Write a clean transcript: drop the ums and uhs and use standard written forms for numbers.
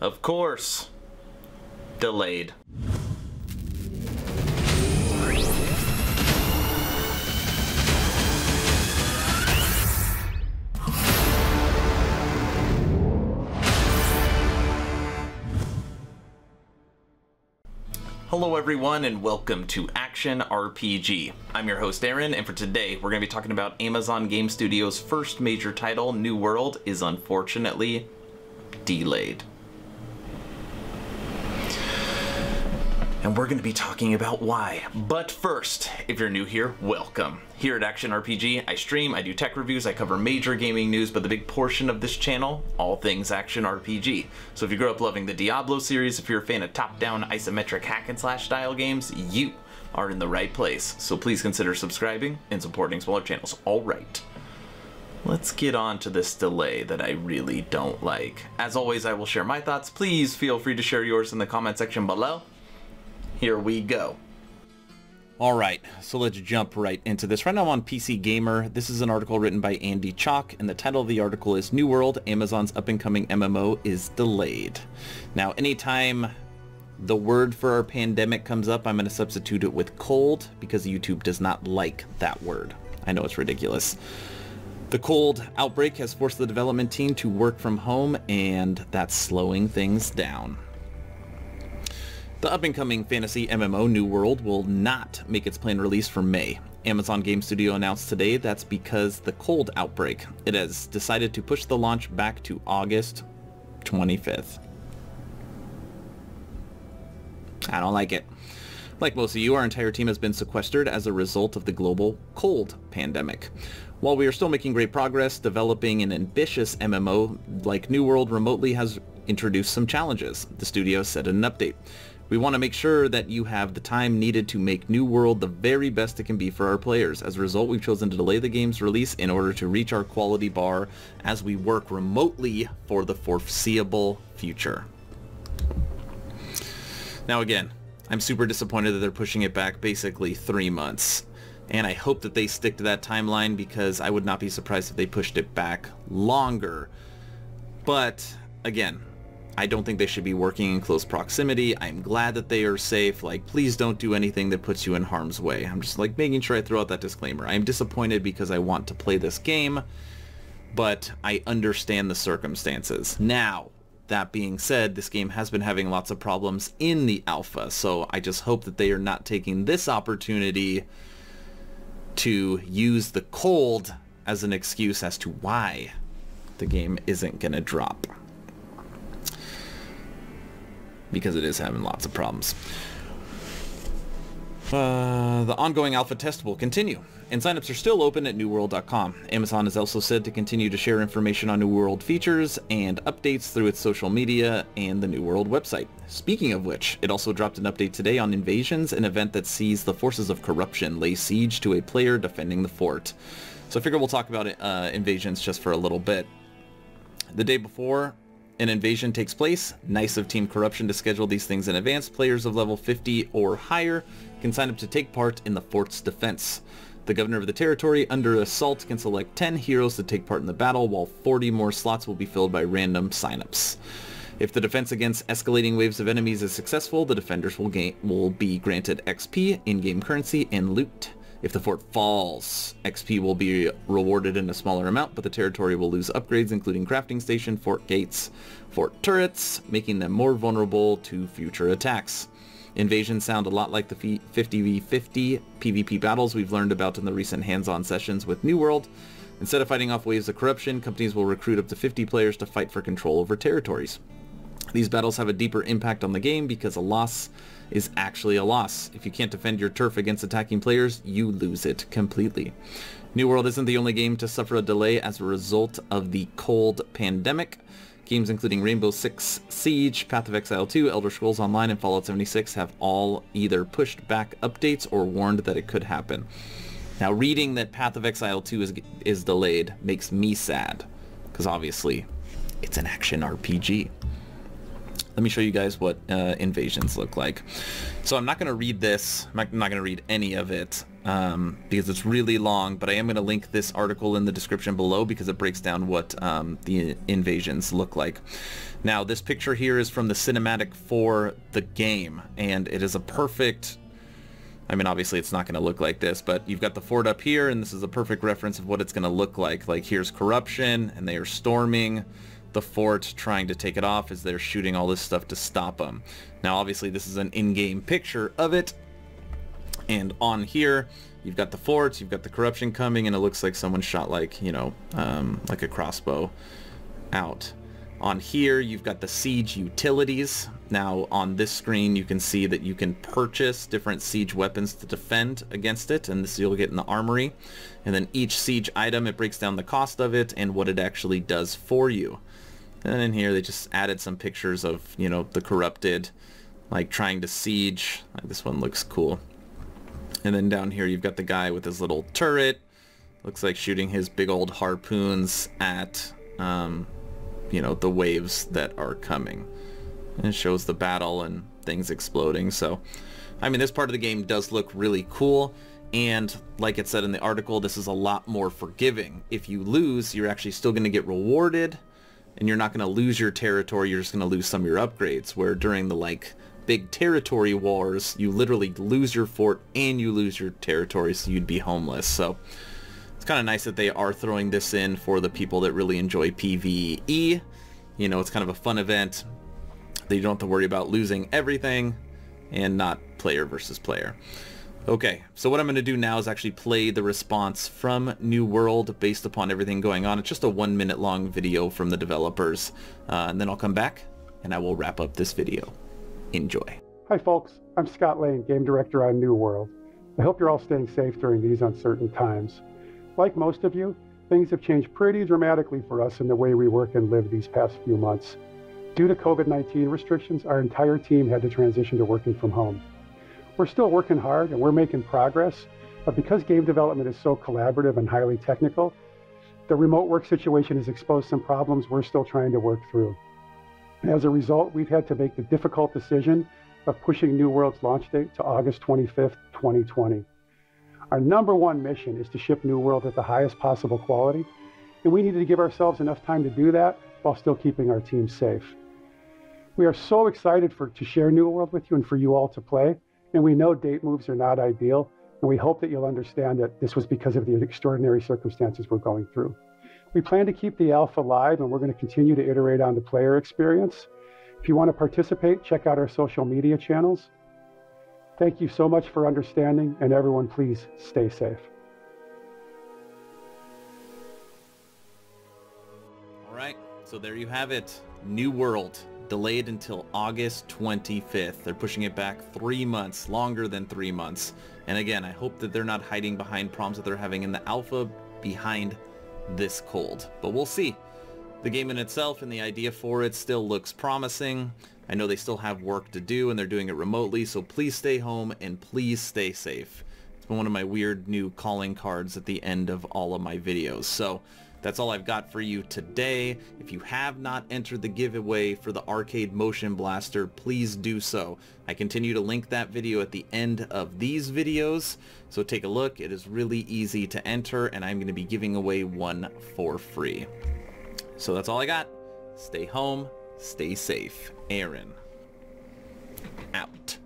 Of course, delayed. Hello everyone and welcome to Action RPG. I'm your host Aaron, and for today we're going to be talking about Amazon Game Studios' first major title, New World, is unfortunately delayed. And we're going to be talking about why. But first, if you're new here, welcome. Here at Action RPG, I stream, I do tech reviews, I cover major gaming news, but the big portion of this channel, all things Action RPG. So if you grew up loving the Diablo series, if you're a fan of top-down isometric hack and slash style games, you are in the right place. So please consider subscribing and supporting smaller channels. All right. Let's get on to this delay that I really don't like. As always, I will share my thoughts. Please feel free to share yours in the comment section below. Here we go. Alright, so let's jump right into this. Right now I'm on PC Gamer. This is an article written by Andy Chalk, and the title of the article is New World, Amazon's up-and-coming MMO is delayed. Now, anytime the word for our pandemic comes up, I'm going to substitute it with cold, because YouTube does not like that word. I know it's ridiculous. The cold outbreak has forced the development team to work from home, and that's slowing things down. The up-and-coming fantasy MMO New World will not make its planned release for May. Amazon Game Studio announced today that's because the cold outbreak. It has decided to push the launch back to August 25th. I don't like it. Like most of you, our entire team has been sequestered as a result of the global cold pandemic. While we are still making great progress, developing an ambitious MMO like New World remotely has introduced some challenges, the studio said in an update. We want to make sure that you have the time needed to make New World the very best it can be for our players. As a result, we've chosen to delay the game's release in order to reach our quality bar as we work remotely for the foreseeable future. Now again, I'm super disappointed that they're pushing it back basically 3 months. And I hope that they stick to that timeline, because I would not be surprised if they pushed it back longer. But again, I don't think they should be working in close proximity. I'm glad that they are safe. Like, please don't do anything that puts you in harm's way. I'm just like making sure I throw out that disclaimer. I'm disappointed because I want to play this game, but I understand the circumstances. Now, that being said, this game has been having lots of problems in the alpha, so I just hope that they are not taking this opportunity to use the cold as an excuse as to why the game isn't gonna drop, because it is having lots of problems. The ongoing alpha test will continue, and signups are still open at newworld.com. Amazon has also said to continue to share information on New World features and updates through its social media and the New World website. Speaking of which, it also dropped an update today on Invasions, an event that sees the forces of corruption lay siege to a player defending the fort. So I figure we'll talk about Invasions just for a little bit. The day before an invasion takes place, nice of Team Corruption to schedule these things in advance. Players of level 50 or higher can sign up to take part in the fort's defense. The governor of the territory under assault can select 10 heroes to take part in the battle, while 40 more slots will be filled by random signups. If the defense against escalating waves of enemies is successful, the defenders will be granted XP, in-game currency, and loot. If the fort falls, XP will be rewarded in a smaller amount, but the territory will lose upgrades including crafting station, fort gates, fort turrets, making them more vulnerable to future attacks. Invasions sound a lot like the 50v50 PvP battles we've learned about in the recent hands-on sessions with New World. Instead of fighting off waves of corruption, companies will recruit up to 50 players to fight for control over territories. These battles have a deeper impact on the game because a loss is actually a loss. If you can't defend your turf against attacking players, you lose it completely. New World isn't the only game to suffer a delay as a result of the cold pandemic. Games including Rainbow Six Siege, Path of Exile 2, Elder Scrolls Online, and Fallout 76 have all either pushed back updates or warned that it could happen. Now, reading that Path of Exile 2 is delayed makes me sad, because obviously it's an action RPG. Let me show you guys what invasions look like. So I'm not going to read this. I'm not going to read any of it. because it's really long, but I am going to link this article in the description below because it breaks down what the invasions look like. Now, this picture here is from the cinematic for the game, and it is a perfect... I mean, obviously it's not going to look like this, but you've got the fort up here, and this is a perfect reference of what it's going to look like. Like, here's corruption, and they are storming the fort, trying to take it off as they're shooting all this stuff to stop them. Now, obviously, this is an in-game picture of it, and on here, you've got the forts, you've got the corruption coming, and it looks like someone shot, like, you know, like a crossbow out. On here, you've got the siege utilities. Now, on this screen, you can see that you can purchase different siege weapons to defend against it, and this you'll get in the armory. And then each siege item, it breaks down the cost of it and what it actually does for you. And in here, they just added some pictures of, you know, the corrupted, like, trying to siege. Like, this one looks cool. And then down here, you've got the guy with his little turret. Looks like shooting his big old harpoons at... you know, the waves that are coming. And it shows the battle and things exploding. So, I mean, this part of the game does look really cool. And like it said in the article, this is a lot more forgiving. If you lose, you're actually still going to get rewarded. And you're not going to lose your territory. You're just going to lose some of your upgrades. Where during the, like, big territory wars, you literally lose your fort and you lose your territory. So you'd be homeless. So... it's kind of nice that they are throwing this in for the people that really enjoy PvE. You know, it's kind of a fun event. They don't have to worry about losing everything and not player versus player. Okay, so what I'm going to do now is actually play the response from New World based upon everything going on. It's just a 1 minute long video from the developers. And then I'll come back and I will wrap up this video. Enjoy. Hi folks, I'm Scott Lane, Game Director on New World. I hope you're all staying safe during these uncertain times. Like most of you, things have changed pretty dramatically for us in the way we work and live these past few months. Due to COVID-19 restrictions, our entire team had to transition to working from home. We're still working hard and we're making progress, but because game development is so collaborative and highly technical, the remote work situation has exposed some problems we're still trying to work through. As a result, we've had to make the difficult decision of pushing New World's launch date to August 25th, 2020. Our number one mission is to ship New World at the highest possible quality, and we needed to give ourselves enough time to do that while still keeping our team safe. We are so excited to share New World with you and for you all to play, and we know date moves are not ideal, and we hope that you'll understand that this was because of the extraordinary circumstances we're going through. We plan to keep the alpha live, and we're going to continue to iterate on the player experience. If you want to participate, check out our social media channels. Thank you so much for understanding, and everyone please stay safe. All right, so there you have it. New World, delayed until August 25th. They're pushing it back 3 months, longer than 3 months. And again, I hope that they're not hiding behind problems that they're having in the alpha behind this cold. But we'll see. The game in itself and the idea for it still looks promising. I know they still have work to do and they're doing it remotely, so please stay home and please stay safe. It's been one of my weird new calling cards at the end of all of my videos. So that's all I've got for you today. If you have not entered the giveaway for the arcade motion blaster, please do so. I continue to link that video at the end of these videos, so take a look. It is really easy to enter and I'm going to be giving away one for free. So that's all I got. Stay home, stay safe. Aaron, out.